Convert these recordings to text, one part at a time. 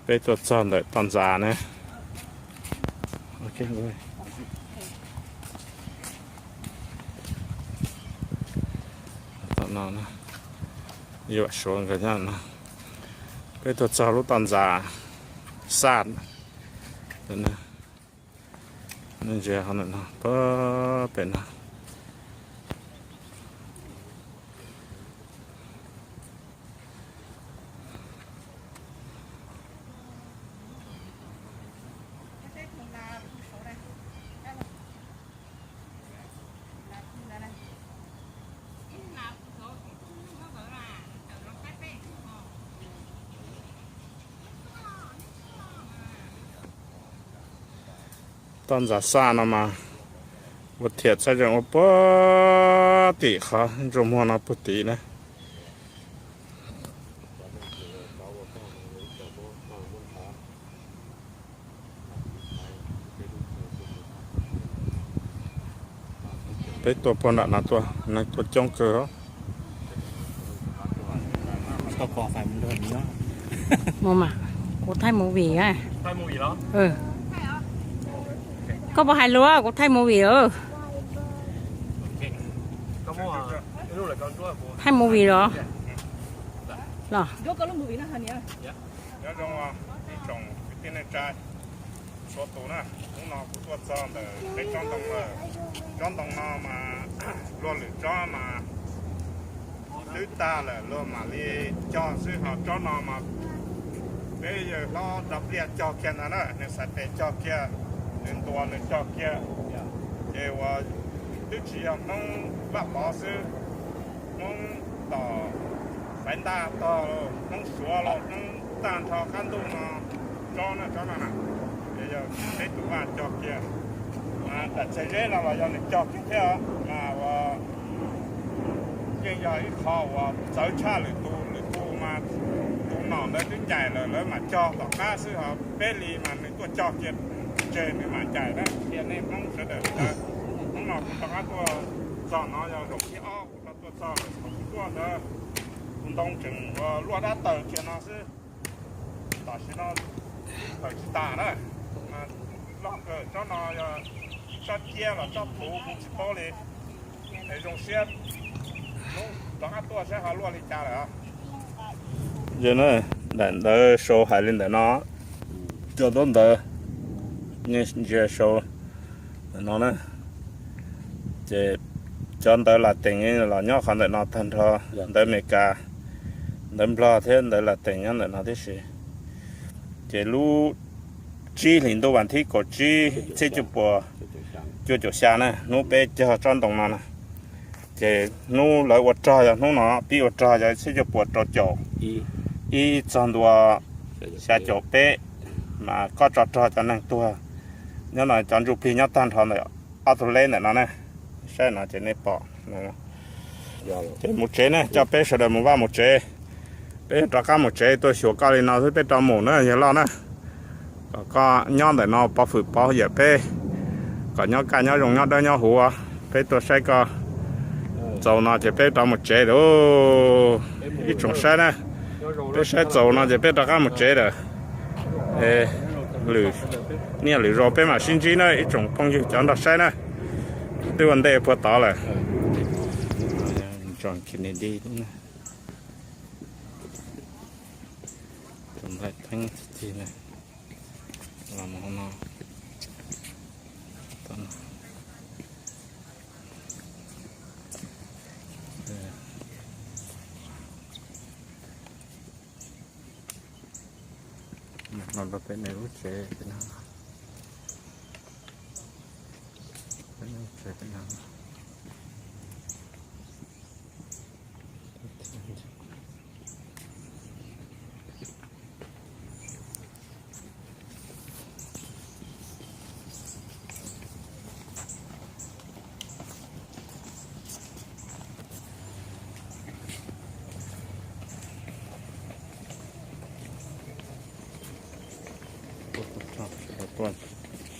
ไปตรวจสอบเลยตอนจานะโอเคเลยตอนนั้นนะอยู่ชวนกันยันนะไปตรวจสอบรถตอนจาซาดนะนี่เจ้าเขาเนี่ยนะเปิดเป็นนะตอนจะซ่านะมาวัดเทียดใช่จังว่าปกติค่ะจมหัวนับปกตินะไปตัวปนนะตัวในตัวจ้องเกลือก็ก่อไฟมันเดินเนาะมอมากูไทยมูวี่ไงไฟมูวี่เหรอก็บอกให้รู้ว่ากูไทยมูวี่ก็มั่วไม่รู้เลยก็ด้วยไทยมูวี่เหรอ如果你冇變啦，係咪啊？有種啊，呢種邊啲齋，所到呢，咁我不做裝的，你裝動了，裝動了嘛，落嚟裝嘛，最大了，落嘛你裝最好裝了嘛，比如攞特別裝嘅呢，你實際裝嘅，你多你裝嘅，嘅話，你只要弄把保守，弄到。反大到能说了，能单朝看动呢，找那，也要没读完交接，但这人了吧，要你交接条，我人家一考我早差里多嘛，都脑袋都窄了嘛交到那时候别里嘛你多交接，这你嘛窄了，现在弄是的，弄脑不当多找那要容易啊，他多找了，多的。东城我落大豆见那是，但是那豆是大了，那个找那要找街了，找土不是包的，那种些，当下多些还落里家了啊。giờ nữa đàn đỡ số hai lên để nó cho đón đỡ như giờ số nó nè để cho đỡ là tình là nhóc còn để nó thân thôi đỡ mẹ cả đâm lo thế đấy là tình nhân là nó thế gì chỉ lu chi liền đâu bản thi có chi chỉ chụp bò cho xa nè nó bé cho tròn đồng mà chỉ nó lại vật trò nó bị vật trò rồi chỉ chụp bò trò y tròn đùa xa chỗ bé mà có trò cho năng tua nhưng mà chọn chụp phi nhát tan thòn rồi auto lên này nó nè sẽ nó chỉ nên bỏ chỉ một chế nè cho bé sẽ được một chế bé cho cá một chế tôi sửa cá lên nó thì bé cho mổ nữa vậy lo nè có nhon để nó bao phủ bao giờ bé có nhon cá nhon dùng nhon đỡ nhon hú à bé tôi sẽ có dầu nó chỉ bé cho một chế đó ít trồng xe nè bé sẽ dầu nó chỉ bé cho cá một chế rồi lử rồi bé mà xin chí nữa ít trồng phong chịu chọn đặt xe nè tôi vấn đề phật tỏ là chọn cái này đi đúng không lại thanh thì này làm món nào nó là cái này rất dễ cái nào cái nào tuần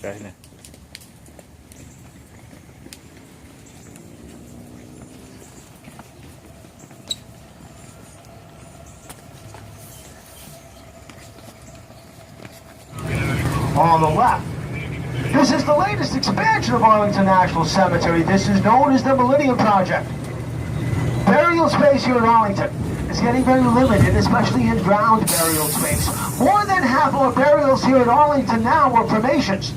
cái này on the left. This is the latest expansion of Arlington National Cemetery. This is known as the Millennium Project. Burial space here in Arlington is getting very limited, especially in ground burial space. More than half of our burials here in Arlington now are cremations.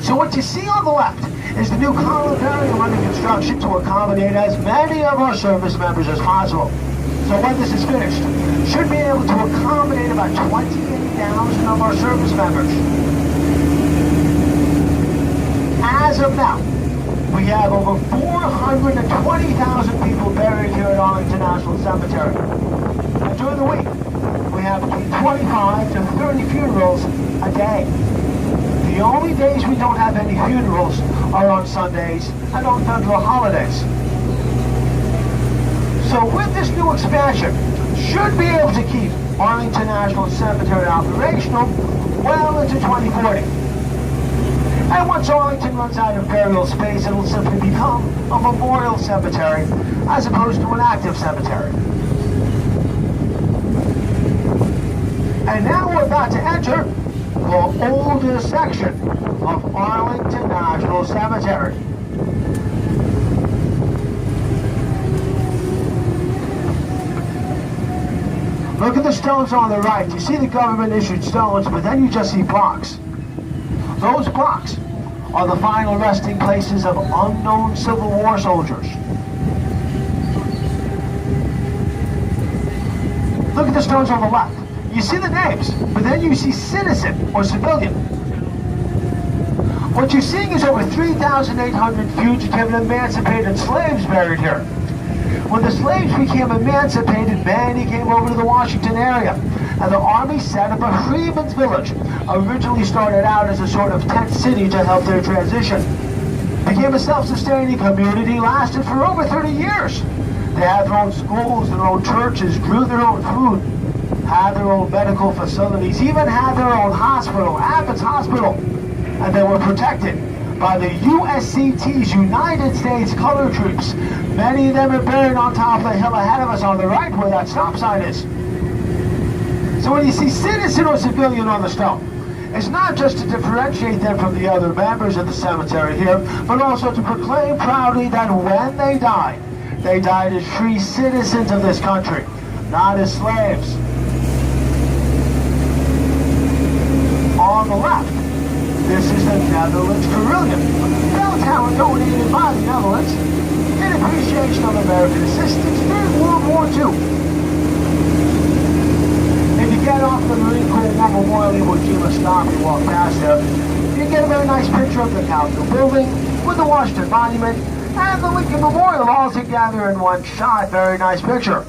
So what you see on the left is the new columbarium under construction to accommodate as many of our service members as possible. So when this is finished, should be able to accommodate about 28,000 of our service members. As of now, we have over 420,000 people buried here at Arlington National Cemetery. And during the week, we have between 25 to 30 funerals a day. The only days we don't have any funerals are on Sundays and on federal holidays. So with this new expansion, should be able to keep Arlington National Cemetery operational well into 2040. And once Arlington runs out of burial space, it'll simply become a memorial cemetery as opposed to an active cemetery. And now we're about to enter the oldest section of Arlington National Cemetery. Look at the stones on the right. You see the government-issued stones, but then you just see blocks. Those blocks are the final resting places of unknown Civil War soldiers. Look at the stones on the left. You see the names, but then you see citizen or civilian. What you're seeing is over 3,800 fugitive and emancipated slaves buried here. When the slaves became emancipated, many came over to the Washington area, and the Army set up a Freedmen's Village. Originally started out as a sort of tent city to help their transition. Became a self-sustaining community, lasted for over 30 years. They had their own schools, their own churches, grew their own food, had their own medical facilities, even had their own hospital, Abbott's Hospital. And they were protected by the USCT's United States Color Troops. Many of them are buried on top of the hill ahead of us on the right where that stop sign is. So when you see citizen or civilian on the stone, it's not just to differentiate them from the other members of the cemetery here, but also to proclaim proudly that when they died as free citizens of this country, not as slaves. On the left, this is the Netherlands Carillon. Bell tower donated by the Netherlands in appreciation of American assistance during World War II. If you get off the Marine Corps War Memorial in Iwo Jima stop and walk past there, you get a very nice picture of the Capitol building with the Washington Monument and the Lincoln Memorial all together in one shot. Very nice picture.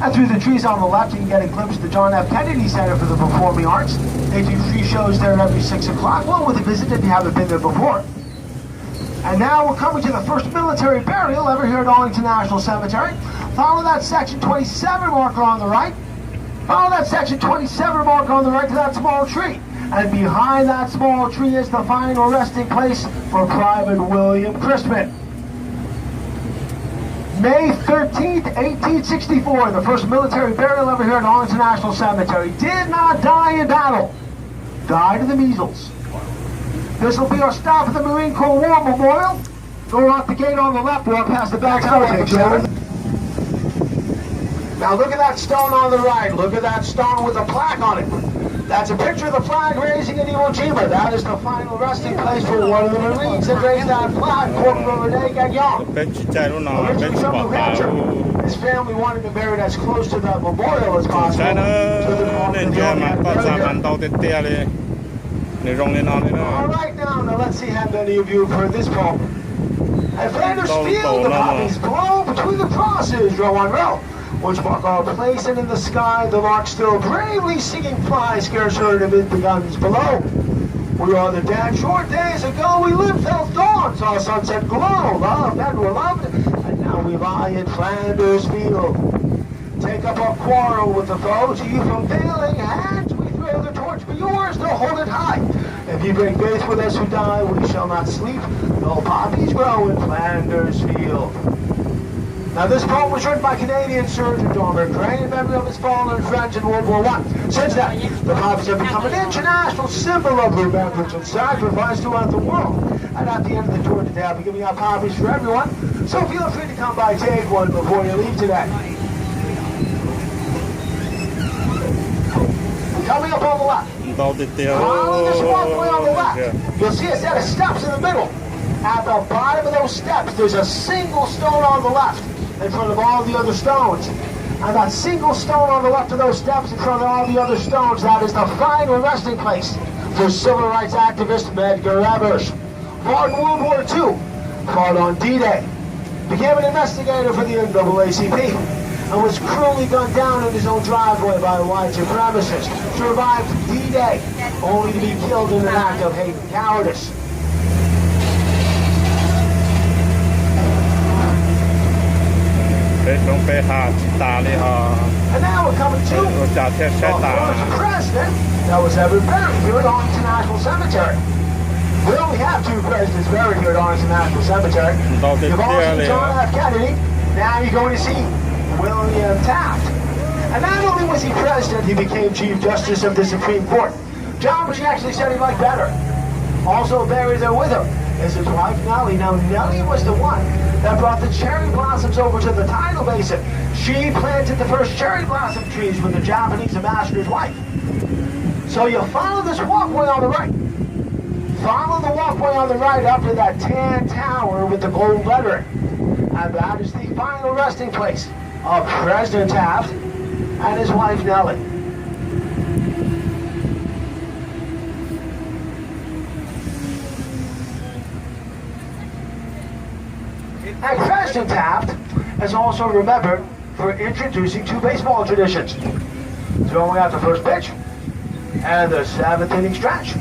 And through the trees on the left, you can get a glimpse of the John F. Kennedy Center for the Performing Arts. They do free shows there every 6 o'clock. Well, with a visit if you haven't been there before. And now we're coming to the first military burial ever here at Arlington National Cemetery. Follow that section 27 marker on the right. Follow that section 27 marker on the right to that small tree. And behind that small tree is the final resting place for Private William Crispin. May 13th, 1864, the first military burial ever here at Arlington National Cemetery. Did not die in battle. Died of the measles. This will be our stop at the Marine Corps War Memorial. Go out the gate on the left, walk past the back house. Now look at that stone on the right. Look at that stone with a plaque on it. That's a picture of the flag raising in Iwo Jima. That is the final resting place for one of the Marines that raised that flag, Corporal Rene Gagnon. Originally from New Hampshire, his family wanted to bury it as close to the memorial as possible. All right, now let's see how many of you have heard this poem. At Flanders Field, the poppies blow between the crosses, row on row, which mark our place, and in the sky the lark still bravely singing flies, scarce heard amid the guns below. We are the dead, short days ago we lived till dawn, saw sunset glow, loved and were loved, and now we lie in Flanders Field. Take up our quarrel with the foe, to you from failing hands we throw the torch, but yours to hold it high. If you break faith with us who die, we shall not sleep, though poppies grow in Flanders Field. Now, this poem was written by Canadian surgeon Dormer Gray in memory of his fallen friends in World War I. Since then, the poppies have become an international symbol of remembrance and sacrifice throughout the world. And at the end of the tour today, I'll be giving out poppies for everyone, so feel free to come by, take one before you leave today. Coming up on the left, following this walkway on the left, you'll see a set of steps in the middle. At the bottom of those steps, there's a single stone on the left in front of all the other stones. And that single stone on the left of those steps in front of all the other stones, that is the final resting place for civil rights activist Medgar Evers. Fought in World War II, fought on D-Day, became an investigator for the NAACP, and was cruelly gunned down in his own driveway by a white supremacist. Survived D-Day, only to be killed in an act of hate and cowardice. They don't pay hard, And now we're coming to the first president that was ever buried here at Arlington National Cemetery. We only have two presidents buried here at Arlington National Cemetery. You've all seen John F. Kennedy, now you're going to see William Taft. And not only was he president, he became Chief Justice of the Supreme Court. John Bush actually said he'd like better. Also buried there with him is his wife Nellie. Now Nellie was the one that brought the cherry blossoms over to the tidal basin. She planted the first cherry blossom trees with the Japanese ambassador's wife. So you follow this walkway on the right. Follow the walkway on the right up to that tan tower with the gold lettering. And that is the final resting place of President Taft and his wife Nellie. And President Taft is also remembered for introducing two baseball traditions: throwing out the first pitch and the seventh inning stretch.